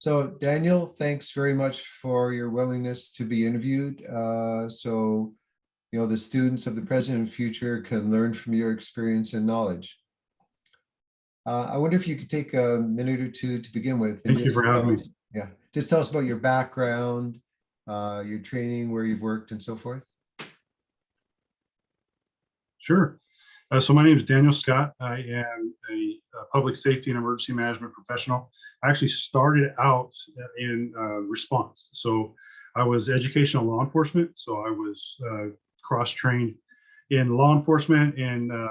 So Daniel, thanks very much for your willingness to be interviewed. The students of the present and future can learn from your experience and knowledge. I wonder if you could take a minute or two to begin with and Thank you just for having me. just tell us about your background, your training, where you've worked and so forth. Sure. So my name is Daniel Scott. I am a public safety and emergency management professional. I actually started out in response. So I was educational law enforcement. So I was cross-trained in law enforcement, and I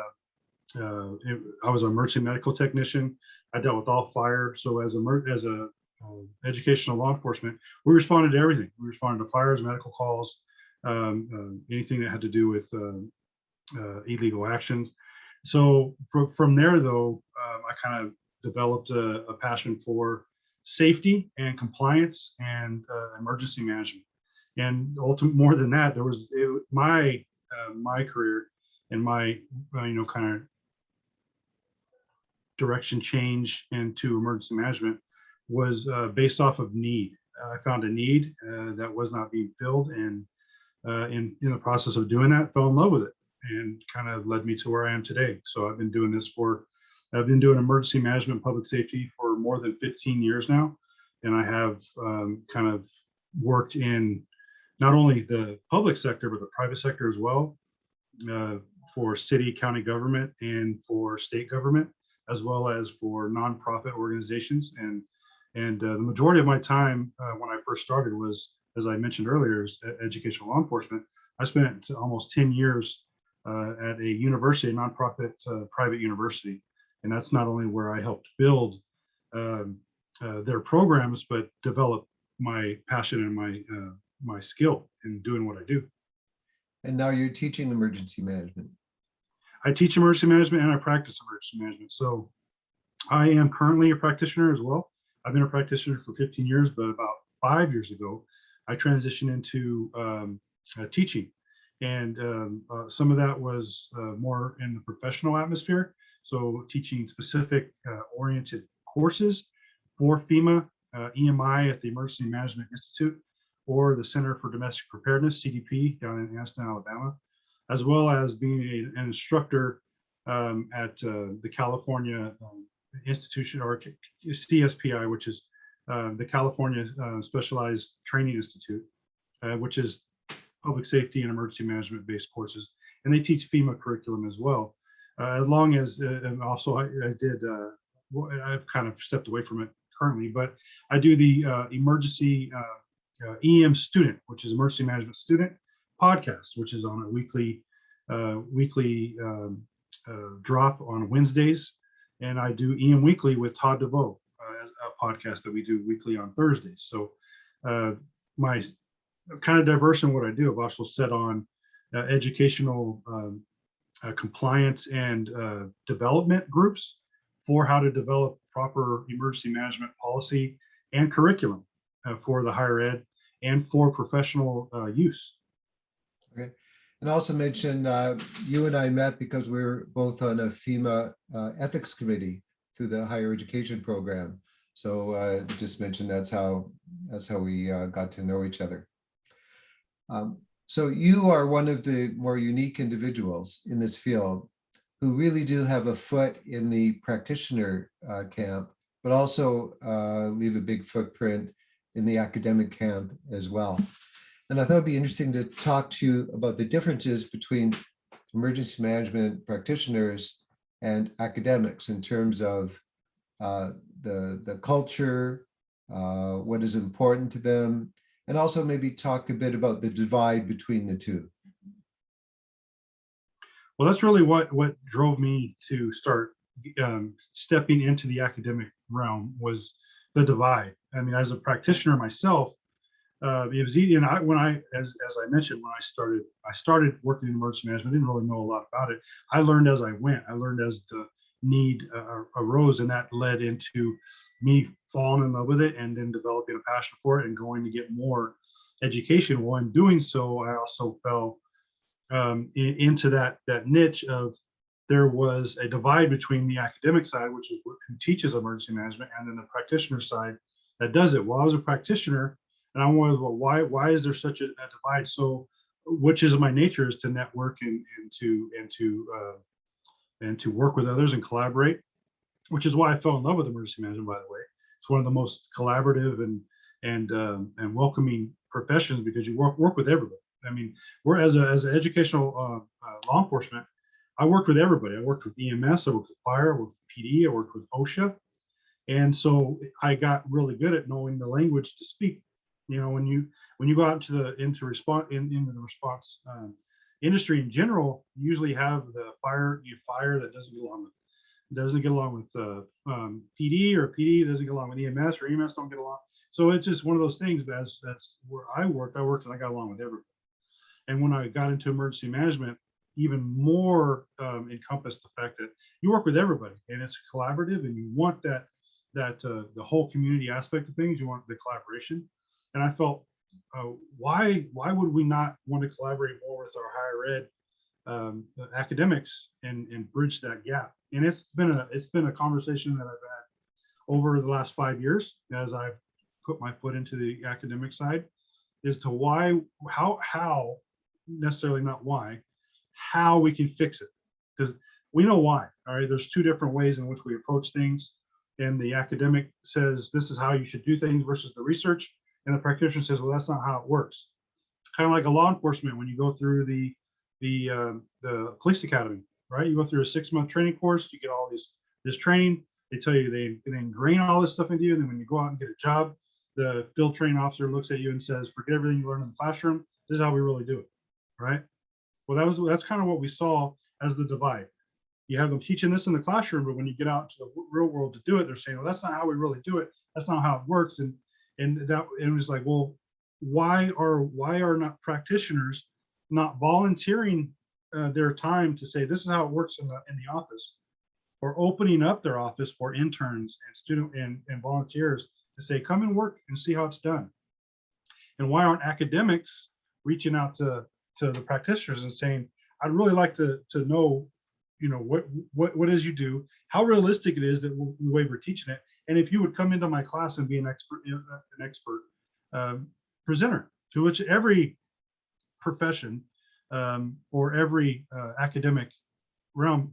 was an emergency medical technician. I dealt with all fire. So as a educational law enforcement, we responded to everything. We responded to fires, medical calls, anything that had to do with illegal actions. So from there, though, I kind of developed a passion for safety and compliance and emergency management. And ultimately, more than that, my career and my kind of direction change into emergency management was based off of need. I found a need that was not being filled, and in the process of doing that, fell in love with it, and kind of led me to where I am today. So I've been doing emergency management, public safety for more than 15 years now. And I have kind of worked in not only the public sector, but the private sector as well, for city, county government, and for state government, as well as for nonprofit organizations. And the majority of my time when I first started was, as I mentioned earlier, is educational law enforcement. I spent almost 10 years at a university, a nonprofit private university. And that's not only where I helped build their programs, but develop my passion and my skill in doing what I do. And now you're teaching emergency management. I teach emergency management and I practice emergency management. So I am currently a practitioner as well. I've been a practitioner for 15 years, but about 5 years ago, I transitioned into teaching. And some of that was more in the professional atmosphere. So teaching specific oriented courses for FEMA, EMI at the Emergency Management Institute, or the Center for Domestic Preparedness, CDP, down in Anniston, Alabama, as well as being an instructor at the California Institution, or CSPI, which is the California Specialized Training Institute, which is public safety and emergency management based courses. And they teach FEMA curriculum as well. As long as, and also I've kind of stepped away from it currently, but I do the emergency EM student, which is emergency management student podcast, which is on a weekly drop on Wednesdays. And I do EM Weekly with Todd DeVoe, a podcast that we do weekly on Thursdays. So my kind of diverse in what I do. I've also set on educational compliance and development groups for how to develop proper emergency management policy and curriculum for the higher ed and for professional use. Okay. And also mention you and I met because we were both on a FEMA ethics committee through the higher education program. So just mention that's how we got to know each other. So you are one of the more unique individuals in this field who really do have a foot in the practitioner camp, but also leave a big footprint in the academic camp as well. And I thought it'd be interesting to talk to you about the differences between emergency management practitioners and academics in terms of the culture, what is important to them, and also maybe talk a bit about the divide between the two. Well, that's really what drove me to start stepping into the academic realm, was the divide. I mean, as a practitioner myself, it was easy. And as I mentioned, when I started working in emergency management, I didn't really know a lot about it. I learned as I went. I learned as the need arose, and that led into me falling in love with it and then developing a passion for it and going to get more education. Well, in doing so, I also fell into that niche of, there was a divide between the academic side, which is who teaches emergency management, and then the practitioner side, that does it. Well, I was a practitioner, and I wondered, well, why is there such a divide? So, which is my nature is to network and to work with others and collaborate, which is why I fell in love with emergency management. By the way, it's one of the most collaborative and welcoming professions because you work with everybody. I mean, we're as an educational law enforcement. I worked with everybody. I worked with EMS. I worked with fire. I worked with PD. I worked with OSHA, and so I got really good at knowing the language to speak. You know, when you go out into response into the response industry in general, you usually have the fire that doesn't get along with PD, or PD doesn't get along with EMS, or EMS don't get along. So it's just one of those things. But as that's where I worked and I got along with everybody. And when I got into emergency management, even more encompassed the fact that you work with everybody and it's collaborative, and you want the whole community aspect of things. You want the collaboration. And I felt, why would we not want to collaborate more with our higher ed academics and bridge that gap? And it's been a conversation that I've had over the last 5 years as I've put my foot into the academic side, as to how necessarily not why, how we can fix it. Because we know why. All right, there's two different ways in which we approach things, and the academic says this is how you should do things versus the research, and the practitioner says, well, that's not how it works. Kind of like a law enforcement when you go through the police academy, right? You go through a 6-month training course, you get all this training. They tell you they ingrain all this stuff into you, and then when you go out and get a job, the field training officer looks at you and says, forget everything you learned in the classroom. This is how we really do it, right? Well, that's kind of what we saw as the divide. You have them teaching this in the classroom, but when you get out to the real world to do it, they're saying, well, that's not how we really do it. That's not how it works. And it was like, well, why are not practitioners not volunteering their time to say this is how it works in the office, or opening up their office for interns and student and volunteers to say, come and work and see how it's done? And why aren't academics reaching out to the practitioners and saying, I'd really like to know, you know, what is you do, how realistic it is that the way we're teaching it, and if you would come into my class and be an expert presenter, to which every profession or every academic realm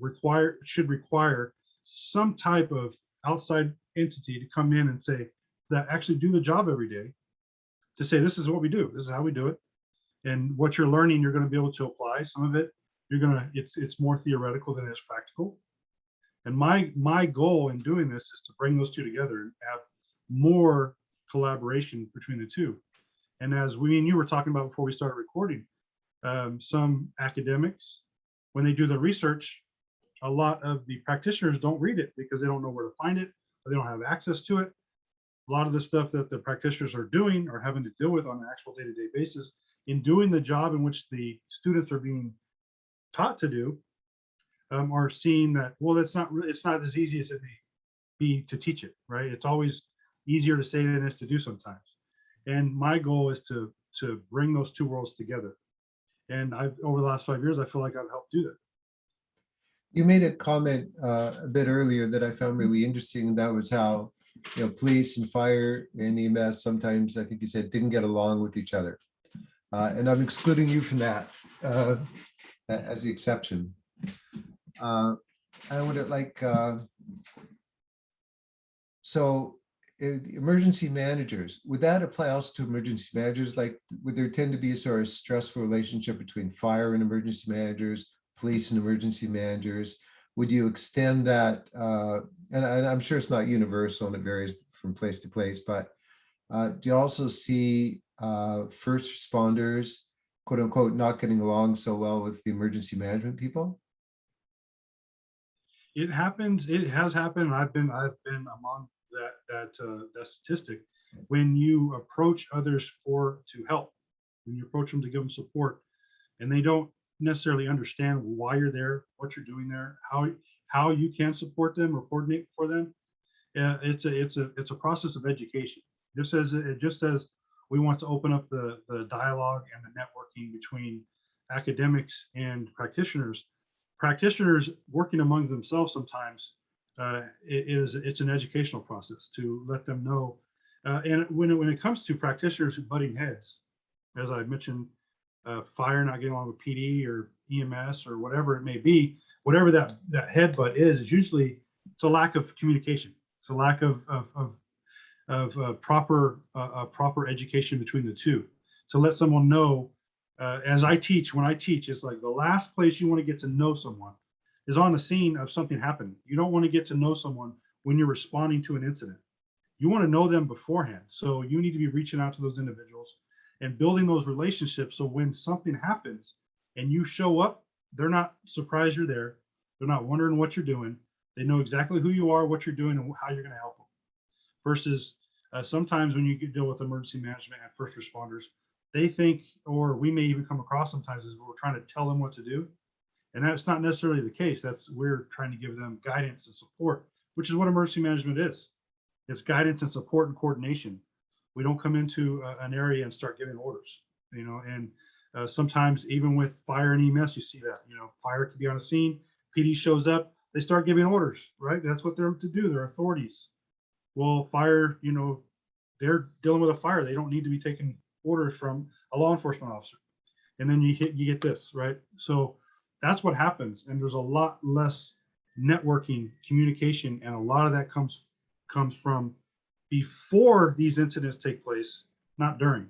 should require some type of outside entity to come in and say that actually do the job every day, to say this is what we do, this is how we do it, and what you're learning you're going to be able to apply. Some of it it's more theoretical than it is practical. And my goal in doing this is to bring those two together and have more collaboration between the two. And as we and you were talking about before we started recording, some academics, when they do the research, a lot of the practitioners don't read it because they don't know where to find it, or they don't have access to it. A lot of the stuff that the practitioners are doing or having to deal with on an actual day-to-day basis in doing the job in which the students are being taught to do, are seeing that, well, it's not as easy as it may be to teach it, right? It's always easier to say than it is to do sometimes. And my goal is to bring those two worlds together. And over the last 5 years, I feel like I've helped do that. You made a comment a bit earlier that I found really interesting, and that was how, you know, police and fire and EMS sometimes, I think you said, didn't get along with each other. And I'm excluding you from that as the exception. I would like, so emergency managers, would that apply also to emergency managers? Like, would there tend to be a sort of stressful relationship between fire and emergency managers, police and emergency managers? Would you extend that? And I'm sure it's not universal and it varies from place to place, but do you also see first responders, quote unquote, not getting along so well with the emergency management people? It happens. It has happened. I've been among that statistic. When you approach others to help, when you approach them to give them support, and they don't necessarily understand why you're there, what you're doing there, how you can support them or coordinate for them, it's a process of education. It just says we want to open up the dialogue and the networking between academics and practitioners. Practitioners working among themselves sometimes, it's an educational process to let them know And when it comes to practitioners who butting heads, as I mentioned, fire not getting along with PD or EMS or whatever it may be, whatever that headbutt is usually it's a lack of communication. It's a lack of proper education between the two to let someone know. As I teach, when I teach, it's like the last place you want to get to know someone is on the scene of something happening. You don't want to get to know someone when you're responding to an incident. You want to know them beforehand. So you need to be reaching out to those individuals and building those relationships. So when something happens and you show up, they're not surprised you're there. They're not wondering what you're doing. They know exactly who you are, what you're doing, and how you're going to help them. Versus sometimes when you deal with emergency management and first responders, they think, or we may even come across sometimes as we're trying to tell them what to do. And that's not necessarily the case. We're trying to give them guidance and support, which is what emergency management is. It's guidance and support and coordination. We don't come into an area and start giving orders, and sometimes even with fire and EMS, you see that, fire could be on a scene, PD shows up, they start giving orders, right? That's what they're to do. They're authorities. Well, fire, they're dealing with a fire. They don't need to be taking orders from a law enforcement officer. And then you get this, right? So that's what happens. And there's a lot less networking, communication, and a lot of that comes from before these incidents take place, not during.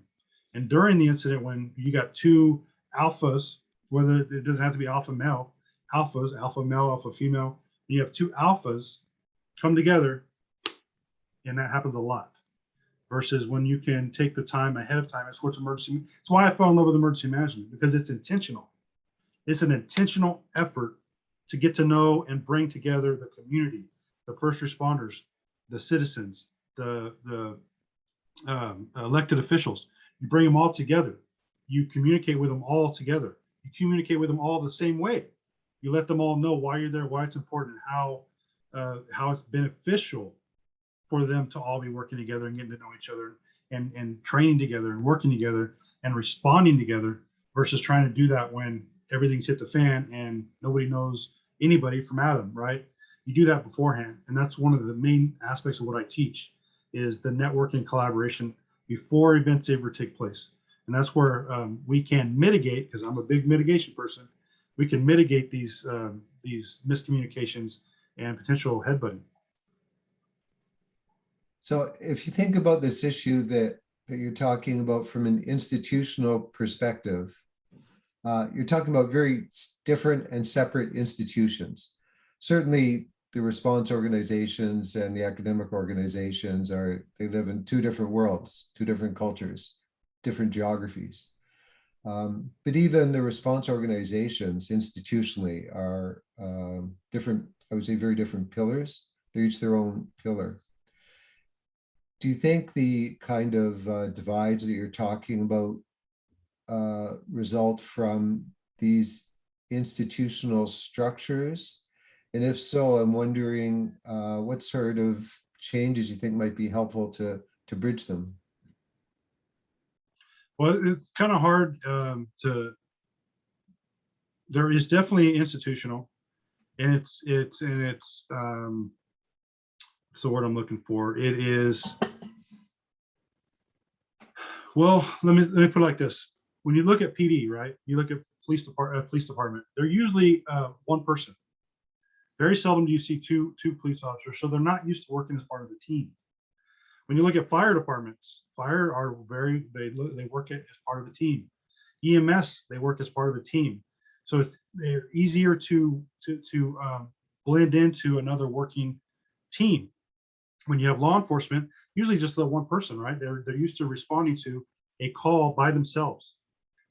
And during the incident, when you got two alphas, whether it doesn't have to be alpha male, alphas, alpha male, alpha female, you have two alphas come together, and that happens a lot. Versus when you can take the time ahead of time. It's emergency. It's why I fell in love with emergency management, because it's intentional. It's an intentional effort to get to know and bring together the community, the first responders, the citizens, the elected officials. You bring them all together. You communicate with them all together. You communicate with them all the same way. You let them all know why you're there, why it's important, how it's beneficial for them to all be working together and getting to know each other and training together and working together and responding together, versus trying to do that when everything's hit the fan and nobody knows anybody from Adam, right? You do that beforehand. And that's one of the main aspects of what I teach, is the networking collaboration before events ever take place. And that's where we can mitigate, because I'm a big mitigation person, we can mitigate these miscommunications and potential headbutting. So if you think about this issue that you're talking about from an institutional perspective, you're talking about very different and separate institutions. Certainly the response organizations and the academic organizations they live in two different worlds, two different cultures, different geographies. But even the response organizations institutionally are different, I would say very different pillars. They're each their own pillar. Do you think the kind of divides that you're talking about result from these institutional structures? And if so, I'm wondering what sort of changes you think might be helpful to bridge them? Well, it's kind of hard there is definitely institutional, and it's what's the word I'm looking for? It is, well, let me put it like this. When you look at PD, right? You look at police department, they're usually one person. Very seldom do you see two police officers, so they're not used to working as part of the team. When you look at fire departments, fire are they work as part of a team. EMS, they work as part of a team. So they're easier to blend into another working team. When you have law enforcement, usually just the one person, right? They're used to responding to a call by themselves.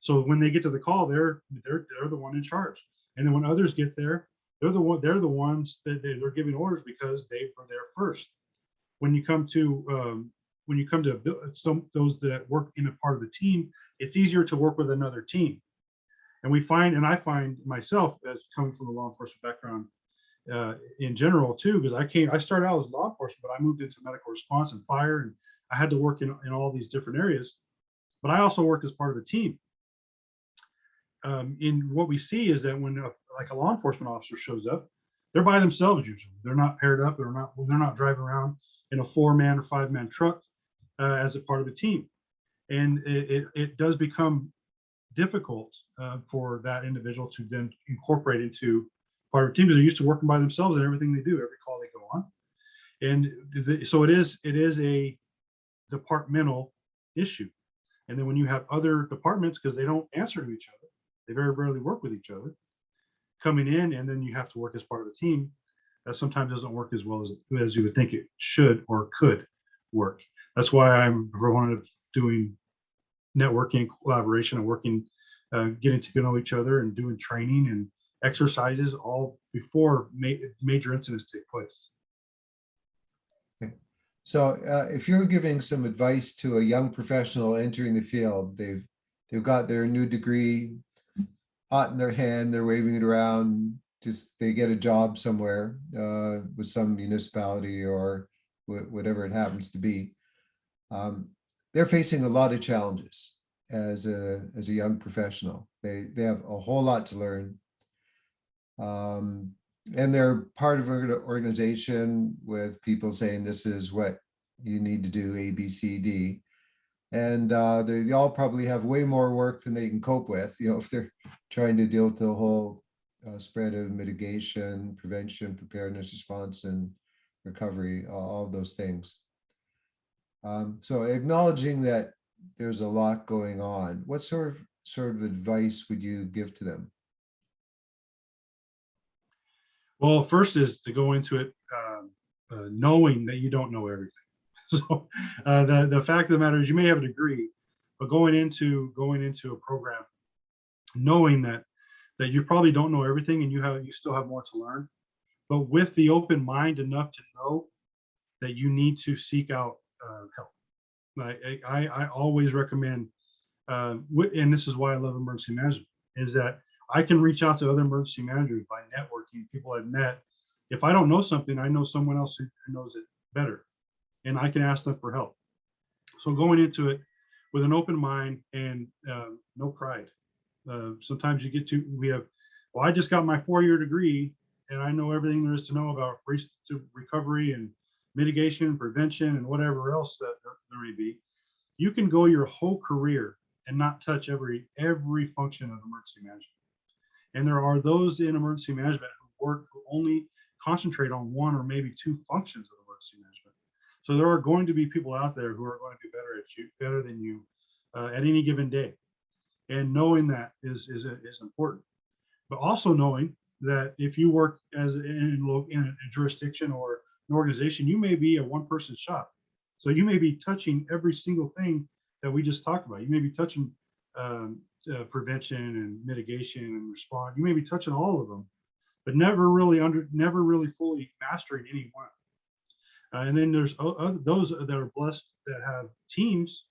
So when they get to the call, they're the one in charge. And then when others get there, they're the ones that they're giving orders because they were there first. When you come to those that work in a part of the team, it's easier to work with another team. And I find myself, as coming from a law enforcement background in general too, because I started out as law enforcement, but I moved into medical response and fire, and I had to work in all these different areas. But I also worked as part of a team. In what we see is that when a law enforcement officer shows up, they're by themselves usually. They're not paired up. They're not driving around in a 4-man or 5-man truck. as a part of a team. And it does become difficult for that individual to then incorporate into part of a team because they're used to working by themselves and everything they do, every call they go on. And so it is a departmental issue. And then when you have other departments, because they don't answer to each other, they very rarely work with each other, coming in, and then you have to work as part of a team, that sometimes doesn't work as well as you would think it should or could work. That's why I'm one of doing networking, collaboration, and working, getting to know each other and doing training and exercises all before major incidents take place. So if you're giving some advice to a young professional entering the field, they've got their new degree hot in their hand, they're waving it around, just they get a job somewhere with some municipality or whatever it happens to be. They're facing a lot of challenges as a young professional. They have a whole lot to learn. And they're part of an organization with people saying this is what you need to do, A, B, C, D. And they all probably have way more work than they can cope with, if they're trying to deal with the whole spread of mitigation, prevention, preparedness, response, and recovery, all of those things. So acknowledging that there's a lot going on, what sort of advice would you give to them? Well, first is to go into it knowing that you don't know everything. So the fact of the matter is you may have a degree, but going into a program, knowing that you probably don't know everything and you still have more to learn, but with the open mind enough to know that you need to seek out help. I always recommend, and this is why I love emergency management, is that I can reach out to other emergency managers by networking, people I've met. If I don't know something, I know someone else who knows it better, and I can ask them for help. So going into it with an open mind and no pride. Sometimes well, I just got my 4-year degree and I know everything there is to know about recovery and mitigation, prevention, and whatever else that there may be. You can go your whole career and not touch every function of emergency management. And there are those in emergency management who only concentrate on one or maybe two functions of emergency management. So there are going to be people out there who are going to be better than you at any given day. And knowing that is important. But also knowing that if you work in a jurisdiction or an organization, you may be a one-person shop. So you may be touching every single thing that we just talked about. You may be touching prevention and mitigation and response. You may be touching all of them, but never really fully mastering any one. And then there's those that are blessed that have teams,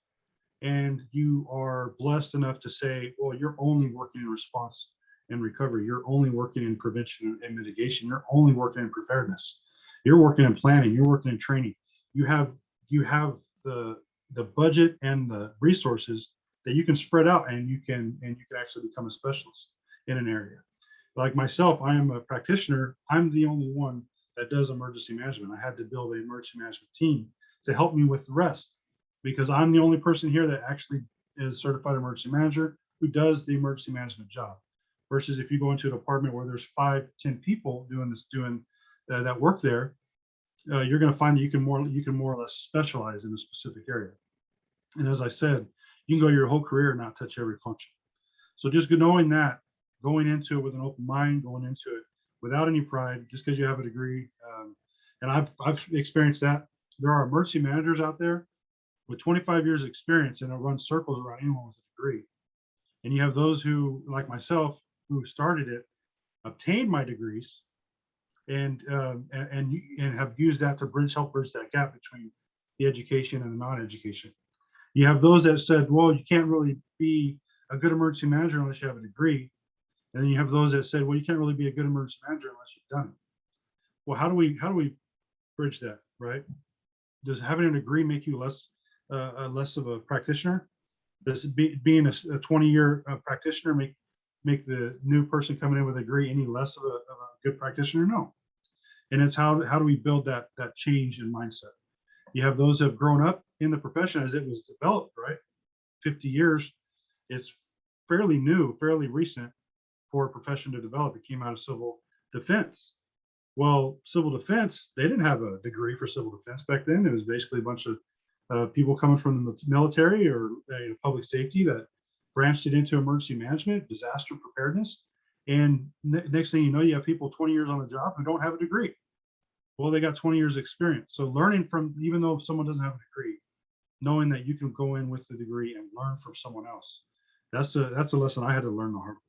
and you are blessed enough to say, well, you're only working in response and recovery. You're only working in prevention and mitigation. You're only working in preparedness. You're working in planning. You're working in training. You have the budget and the resources that you can spread out, and you can actually become a specialist in an area. Like myself, I am a practitioner. I'm the only one that does emergency management. I had to build an emergency management team to help me with the rest, because I'm the only person here that actually is a certified emergency manager who does the emergency management job. Versus if you go into a department where there's 5 to 10 people doing that work there, you're going to find that you can more or less specialize in a specific area. And as I said, you can go your whole career and not touch every function. So just knowing that, going into it with an open mind, going into it without any pride, just because you have a degree. And I've experienced that. There are emergency managers out there with 25 years experience, and they'll run circles around anyone with a degree. And you have those who, like myself, who started it, obtained my degrees, and have used that to help bridge that gap between the education and the non-education. You have those that said, well, you can't really be a good emergency manager unless you have a degree. And then you have those that said, well, you can't really be a good emergency manager unless you've done it. Well, how do we bridge that, right? Does having a degree make you less of a practitioner? Does being a 20-year practitioner make the new person coming in with a degree any less of a good practitioner? No. And it's how do we build that change in mindset? You have those that have grown up in the profession as it was developed, right? 50 years, it's fairly new, fairly recent for a profession to develop. It came out of civil defense. Well, civil defense, they didn't have a degree for civil defense back then. It was basically a bunch of people coming from the military or public safety that branched it into emergency management, disaster preparedness. And next thing you know, you have people 20 years on the job who don't have a degree. Well, they got 20 years experience. So learning from, even though someone doesn't have a degree, knowing that you can go in with the degree and learn from someone else. That's a lesson I had to learn the hard way.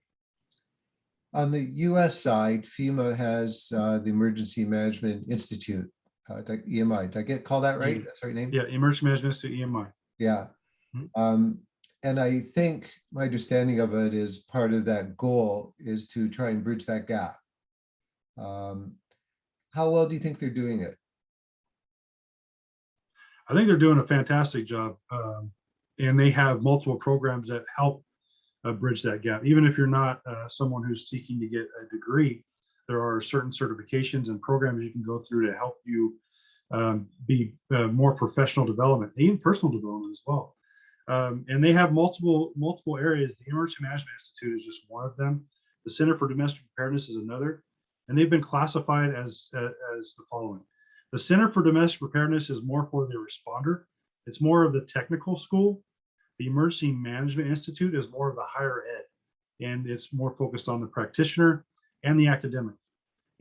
On the US side, FEMA has the Emergency Management Institute, EMI. Did I call that right? That's the right name? Yeah, Emergency Management Institute, EMI. Yeah. Mhm. And I think my understanding of it is part of that goal is to try and bridge that gap. How well do you think they're doing it? I think they're doing a fantastic job. And they have multiple programs that help bridge that gap. Even if you're not someone who's seeking to get a degree, there are certain certifications and programs you can go through to help you be more professional development, even personal development as well. And they have multiple areas. The Emergency Management Institute is just one of them. The Center for Domestic Preparedness is another, and they've been classified as the following. The Center for Domestic Preparedness is more for the responder. It's more of the technical school. The Emergency Management Institute is more of the higher ed, and it's more focused on the practitioner and the academic.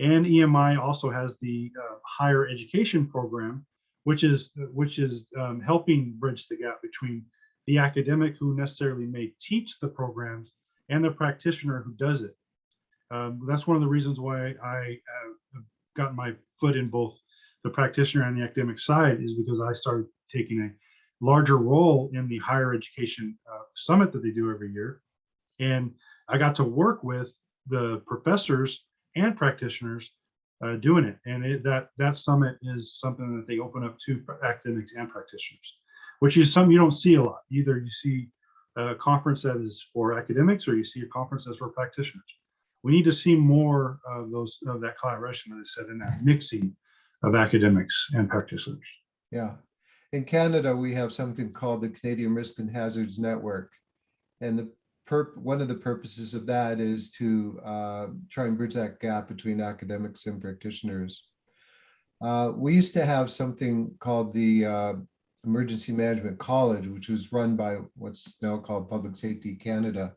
And EMI also has the higher education program, which is helping bridge the gap between the academic who necessarily may teach the programs and the practitioner who does it. That's one of the reasons why I have gotten my foot in both the practitioner and the academic side, is because I started taking a larger role in the higher education summit that they do every year. And I got to work with the professors and practitioners doing it. And that summit is something that they open up to academics and practitioners, which is something you don't see a lot. Either you see a conference that is for academics, or you see a conference that's for practitioners. We need to see more of that collaboration, as I said, in that mixing of academics and practitioners. Yeah. In Canada, we have something called the Canadian Risk and Hazards Network. And one of the purposes of that is to try and bridge that gap between academics and practitioners. We used to have something called the Emergency Management College, which was run by what's now called Public Safety Canada.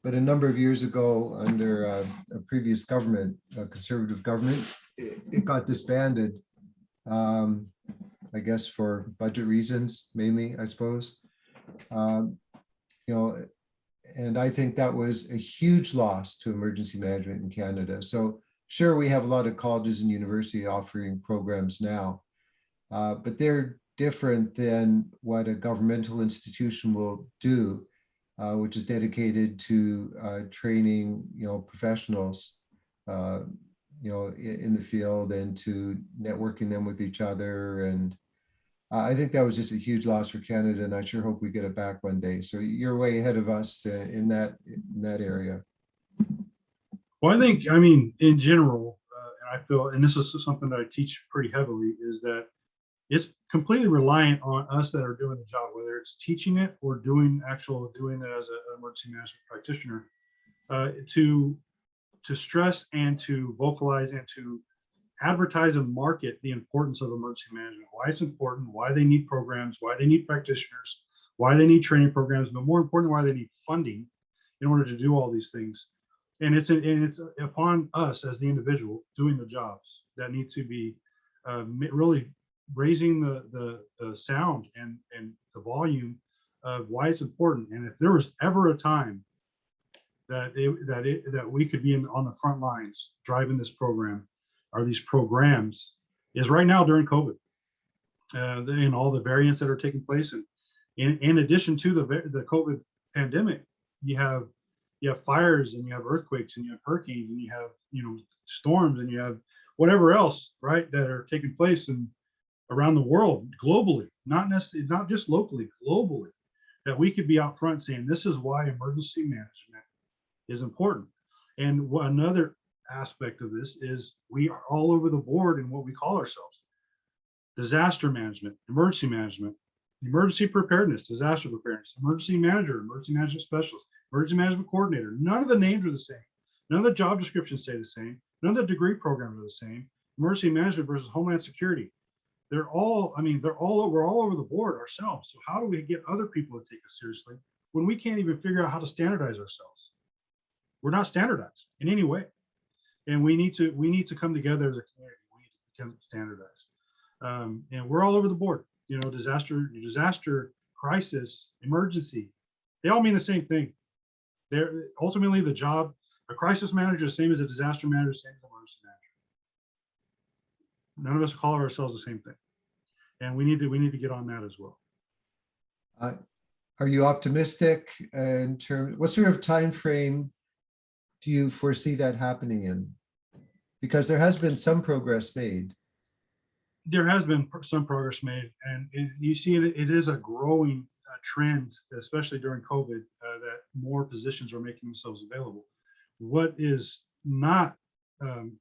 But a number of years ago, under a previous government, a conservative government, it got disbanded. I guess for budget reasons, mainly, I suppose. And I think that was a huge loss to emergency management in Canada. So sure, we have a lot of colleges and universities offering programs now, but they're different than what a governmental institution will do, which is dedicated to training, professionals, in the field, and to networking them with each other. And I think that was just a huge loss for Canada, and I sure hope we get it back one day. So you're way ahead of us in that area. Well, I mean, in general, and I feel, and this is something that I teach pretty heavily, is that it's completely reliant on us that are doing the job, whether it's teaching it or doing it as an emergency management practitioner, to stress and to vocalize and to advertise and market the importance of emergency management, why it's important, why they need programs, why they need practitioners, why they need training programs, but more important, why they need funding in order to do all these things. And it's upon us as the individual doing the jobs that need to be really raising the sound and the volume of why it's important. And if there was ever a time that we could be on the front lines driving this program, or these programs, is right now during COVID, and all the variants that are taking place. And in addition to the COVID pandemic, you have fires, and you have earthquakes, and you have hurricanes, and you have storms, and you have whatever else, right, that are taking place and around the world, globally, not just locally, globally, that we could be out front saying this is why emergency management is important. And another aspect of this is we are all over the board in what we call ourselves. disaster management, emergency management, emergency preparedness, disaster preparedness, emergency manager, emergency management specialist, emergency management coordinator. None of the names are the same. None of the job descriptions stay the same. None of the degree programs are the same. Emergency management versus Homeland Security. They're all, I mean, we're all over the board ourselves. So how do we get other people to take us seriously when we can't even figure out how to standardize ourselves? We're not standardized in any way. And we need to come together as a community. We need to become standardized. And we're all over the board. You know, disaster, crisis, emergency, they all mean the same thing. They're ultimately the job. A crisis manager is the same as a disaster manager, same as an emergency manager. None of us call ourselves the same thing, and we need to get on that as well. Are you optimistic in terms? What sort of time frame do you foresee that happening in? Because there has been some progress made. There has been some progress made, and you see it is a growing trend, especially during COVID, that more positions are making themselves available. What is not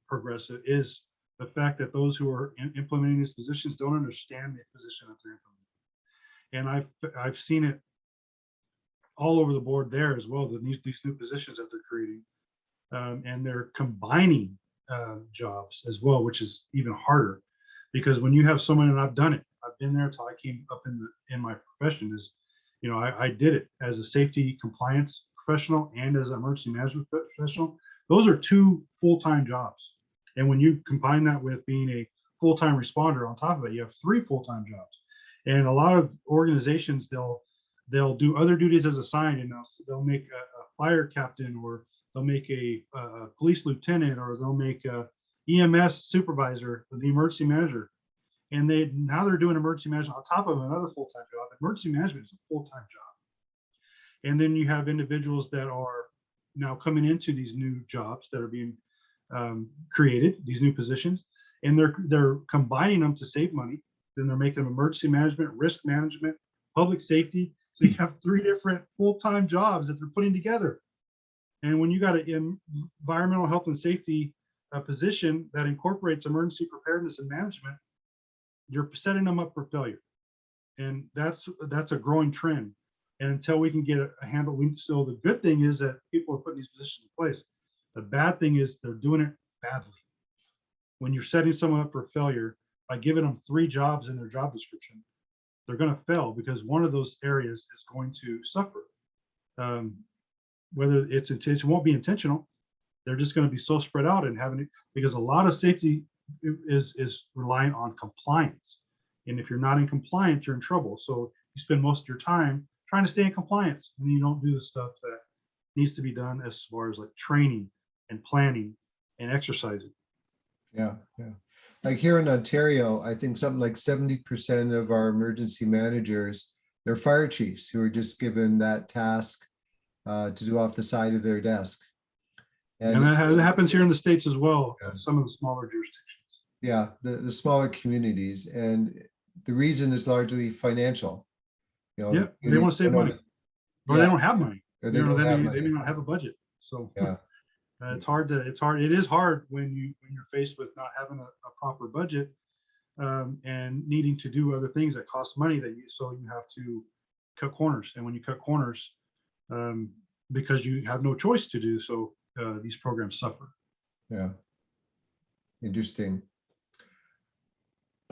progressive is the fact that those who are implementing these positions don't understand the position that they're implementing. And I've seen it all over the board there as well, these new positions that they're creating. And they're combining jobs as well, which is even harder. Because when you have someone, and I've done it, I've been there until I came up in my profession, is, you know, I did it as a safety compliance professional and as an emergency management professional. Those are two full-time jobs. And when you combine that with being a full-time responder on top of it, you have 3 full-time jobs. And a lot of organizations, they'll do other duties as assigned, and they'll make a fire captain, or they'll make a police lieutenant, or they'll make a EMS supervisor, the emergency manager. And now they're doing emergency management on top of another full-time job. Emergency management is a full-time job. And then you have individuals that are now coming into these new jobs that are being created, these new positions, and they're combining them to save money. Then they're making them emergency management, risk management, public safety. So you have 3 different full-time jobs that they're putting together. And when you got an environmental health and safety position that incorporates emergency preparedness and management, you're setting them up for failure. And that's a growing trend. And until we can get a handle, so the good thing is that people are putting these positions in place. The bad thing is they're doing it badly. When you're setting someone up for failure by giving them 3 jobs in their job description, they're going to fail because one of those areas is going to suffer. Whether it won't be intentional, they're just going to be so spread out and having it, because a lot of safety is reliant on compliance. And if you're not in compliance, you're in trouble. So you spend most of your time trying to stay in compliance, and you don't do the stuff that needs to be done as far as like training and planning and exercising. Yeah. Like here in Ontario, I think something like 70% of our emergency managers, they're fire chiefs who are just given that task to do off the side of their desk. And that happens here in the States as well, Yeah. some of the smaller jurisdictions. Yeah, the smaller communities. And the reason is largely financial. You know, Yeah, they want to save money, or they don't have money. Or they don't have money. They may not have a budget. So Yeah. it is hard when you're faced with not having a proper budget, and needing to do other things that cost money so you have to cut corners. And when you cut corners, because you have no choice to do so, these programs suffer. Yeah. Interesting.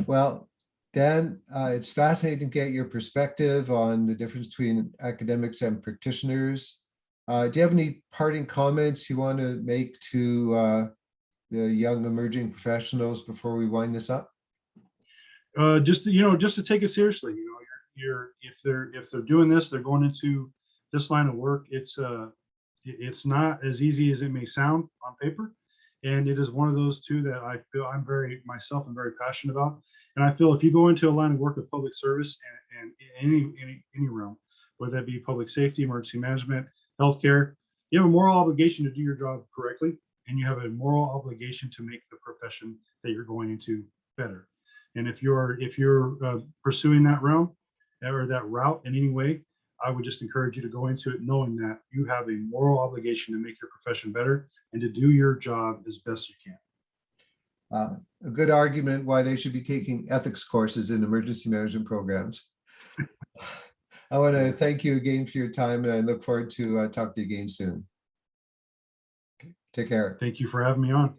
Well, Dan, it's fascinating to get your perspective on the difference between academics and practitioners. Do you have any parting comments you want to make to the young emerging professionals before we wind this up? Just to take it seriously. If they're doing this, they're going into this line of work. It's not as easy as it may sound on paper, and it is one of those two that I feel I'm very passionate about. And I feel if you go into a line of work of public service and any realm, whether that be public safety, emergency management, healthcare, you have a moral obligation to do your job correctly, and you have a moral obligation to make the profession that you're going into better. And if you're pursuing that realm or that route in any way, I would just encourage you to go into it knowing that you have a moral obligation to make your profession better and to do your job as best you can. a good argument why they should be taking ethics courses in emergency management programs. I want to thank you again for your time, and I look forward to talking to you again soon. Take care. Thank you for having me on.